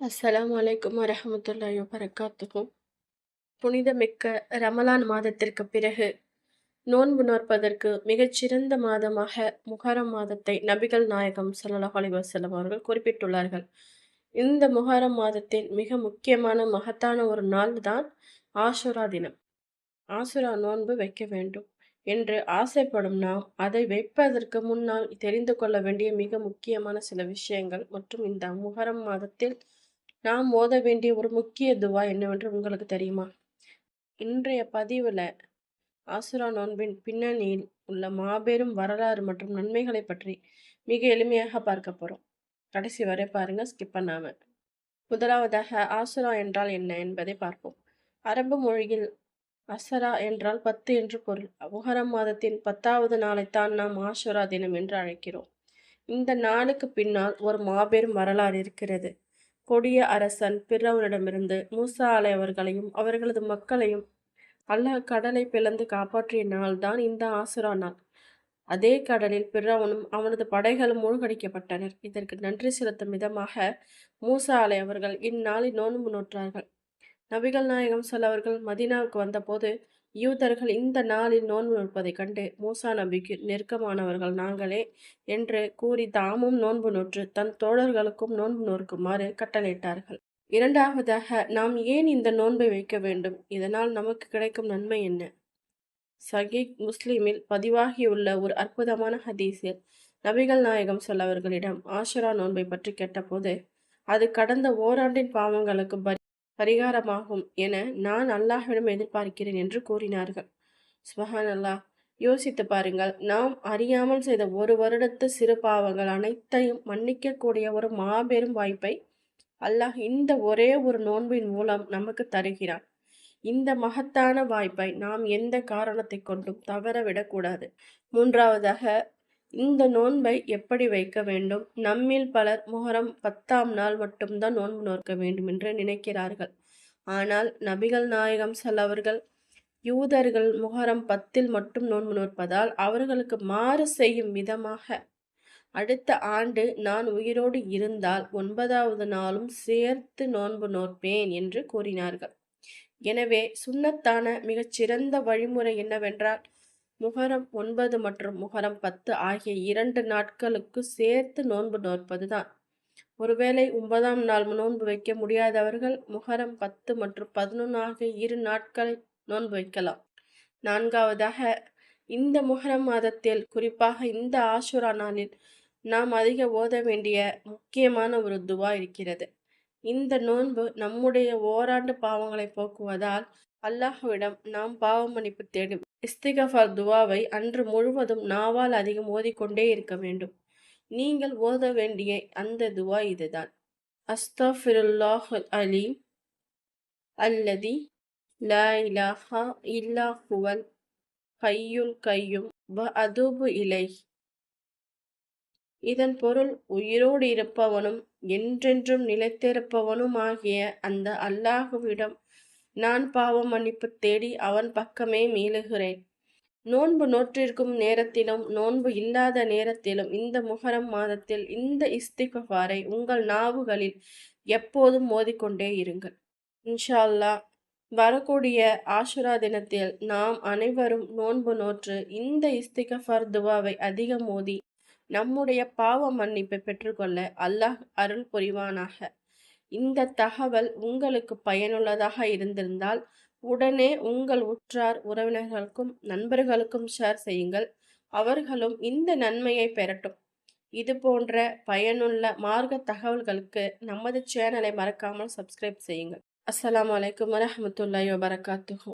அஸ்ஸலாமு அலைக்கும் வரஹ்மத்துல்லாஹி வபரகாத்துஹு. புனிதமிக்க ரமலான் மாதத்திற்கு பிறகு நோன்பு நோற்பதற்கு மிகச்சிறந்த மாதமாக முஹர்ரம் மாதத்தை நபிகள் நாயகம் ஸல்லல்லாஹு அலைஹி வஸல்லம் அவர்கள் குறிப்பிட்டுள்ளார்கள். இந்த முஹர்ரம் மாதத்தின் மிக முக்கியமான மகத்தான ஒரு நாள் தான் ஆஷுரா தினம். ஆஷுரா நோன்பு வைக்க வேண்டும் என்று ஆசைப்படும் நாம் அதை வைப்பதற்கு முன்னால் தெரிந்து கொள்ள வேண்டிய மிக முக்கியமான சில விஷயங்கள் மற்றும் இந்த முஹர்ரம் மாதத்தில் நாம் ஓத வேண்டிய ஒரு முக்கிய துவா என்னவென்று உங்களுக்கு தெரியுமா? இன்றைய பதிவுல ஆசுரா நோன்பின் பின்னணியில் உள்ள மாபெரும் வரலாறு மற்றும் நன்மைகளை பற்றி மிக எளிமையாக பார்க்க போறோம். கடைசி வரை பாருங்க, ஸ்கிப் பண்ணாம. முதலாவதாக ஆசுரா என்றால் என்ன என்பதை பார்ப்போம். அரபு மொழியில் அசரா என்றால் 10 என்று பொருள். முஹர்ரம் மாதத்தின் 10வது நாளைத்தான் நாம் ஆஷுரா தினம் என்று அழைக்கிறோம். இந்த நாளுக்கு பின்னால் ஒரு மாபெரும் வரலாறு இருக்கிறது. கொடிய அரசன் பிர்அவுனிடமிருந்து மூசா அவர்களையும் அவர்களது மக்களையும் அல்லாஹ் கடலை பிளந்து காப்பாற்றிய நாள்தான் இந்த ஆசுரா நாள். அதே கடலில் பிர்அவுனும் அவனது படைகளும் மூழ்கடிக்கப்பட்டனர். இதற்கு நன்றி செலுத்தும் விதமாக மூசா அவர்கள் இந்நாளில் நோன்பு நோற்றார்கள். நபிகள் நாயகம் அவர்கள் மதீனாவுக்கு வந்தபோது யூதர்கள் இந்த நாளில் நோன்பு நோற்பதைக் கண்டு மூசா நபிக்கு நெருக்கமானவர்கள் நாங்களே என்று கூறி தாமும் நோன்பு நோற்று தன் தோழர்களுக்கும் நோன்பு நோக்குமாறு கட்டளையிட்டார்கள். இரண்டாவதாக, நாம் ஏன் இந்த நோன்பை வைக்க வேண்டும்? இதனால் நமக்கு கிடைக்கும் நன்மை என்ன? சஹீஹ் முஸ்லிமில் பதிவாகியுள்ள ஒரு அற்புதமான ஹதீஸில் நபிகள் நாயகம் அவர்களிடம் ஆஷுரா நோன்பை பற்றி கேட்டபோது, அது கடந்த ஓராண்டின் பாவங்களுக்கு பரிகாரமாகும் என நான் அல்லாஹ்விடம் எதிர்பார்க்கிறேன் என்று கூறினார்கள். சுபஹான் அல்லாஹ். யோசித்து பாருங்கள், நாம் அறியாமல் செய்த ஒரு வருடத்து சிறு பாவங்கள் அனைத்தையும் மன்னிக்கக்கூடிய ஒரு மாபெரும் வாய்ப்பை அல்லாஹ் இந்த ஒரே ஒரு நோன்பின் மூலம் நமக்கு தருகிறான். இந்த மகத்தான வாய்ப்பை நாம் எந்த காரணத்தை கொண்டும் தவறவிடக்கூடாது. மூன்றாவதாக, இந்த நோன்பை எப்படி வைக்க வேண்டும்? நம்மில் பலர் முஹர்ரம் 10ஆம் நாள் மட்டும்தான் நோன்பு நோக்க வேண்டும் என்று நினைக்கிறார்கள். ஆனால் நபிகள் நாயகம் அவர்கள் யூதர்கள் முஹர்ரம் 10இல் மட்டும் நோன்பு நோற்பதால் அவர்களுக்கு மாறு செய்யும் விதமாக அடுத்த ஆண்டு நான் உயிரோடு இருந்தால் 9வது நாளும் சேர்த்து நோன்பு நோற்பேன் என்று கூறினார்கள். எனவே சுன்னத்தான மிகச்சிறந்த வழிமுறை என்னவென்றால் முஹர்ரம் 9 மற்றும் முஹர்ரம் 10 ஆகிய 2 நாட்களுக்கு சேர்த்து நோன்பு நோற்பதுதான். ஒருவேளை 9ஆம் நாள் நோன்பு வைக்க முடியாதவர்கள் முஹர்ரம் 10 மற்றும் 11 ஆகிய 2 நாட்களை நோன்பு வைக்கலாம். நான்காவதாக, இந்த முஹர்ரம் மாதத்தில் குறிப்பாக இந்த ஆஷுரா நாளில் நாம் அதிக ஓத வேண்டிய முக்கியமான ஒரு துவா இருக்கிறது. இந்த நோன்பு நம்முடைய ஓராண்டு பாவங்களை போக்குவதால் அல்லாஹ்விடம் நாம் பாவ மன்னிப்பு தேடும் இஸ்திகஃபார் துவாவை அன்று முழுவதும் நாவால் அதிகம் ஓதிக்கொண்டே இருக்க வேண்டும். நீங்கள் ஓத வேண்டிய அந்த துவா இதுதான். அஸ்தஃபிருல்லாஹல் அலீம் அல்லதி லா இலாஹா இல்லா ஹுவல் ஹய்யுல் கய்யும் வ அதூபு இலைஹ். இதன் பொருள், உயிரோடு இருப்பவனும் என்றென்றும் நிலைத்திருப்பவனும் ஆகிய அந்த அல்லாஹுவிடம் நான் பாவ மன்னிப்பு தேடி அவன் பக்கமே மீளுகிறேன். நோன்பு நோற்றிருக்கும் நேரத்திலும் நோன்பு இல்லாத நேரத்திலும் இந்த முஹர்ரம் மாதத்தில் இந்த இஸ்திக்ஃபாரை உங்கள் நாவுகளில் எப்போதும் ஓதிக்கொண்டே இருங்கள். இன்ஷா அல்லாஹ் வரக்கூடிய ஆஷுரா தினத்தில் நாம் அனைவரும் நோன்பு நோற்று இந்த இஸ்திக்ஃபார் துவாவை அதிகம் ஓதி நம்முடைய பாவ மன்னிப்பை பெற்றுக்கொள்ள அல்லாஹ் அருள் புரிவானாக. இந்த தகவல் உங்களுக்கு பயனுள்ளதாக இருந்திருந்தால் உடனே உங்கள் உற்றார் உறவினர்களுக்கும் நண்பர்களுக்கும் ஷேர் செய்யுங்கள். அவர்களும் இந்த நன்மையை பெறட்டும். இது போன்ற பயனுள்ள மார்க்க தகவல்களுக்கு நமது சேனலை மறக்காமல் சப்ஸ்கிரைப் செய்யுங்கள். அஸ்ஸலாமு அலைக்கும் வரஹ்மத்துல்லாஹி வபரகாத்துஹு.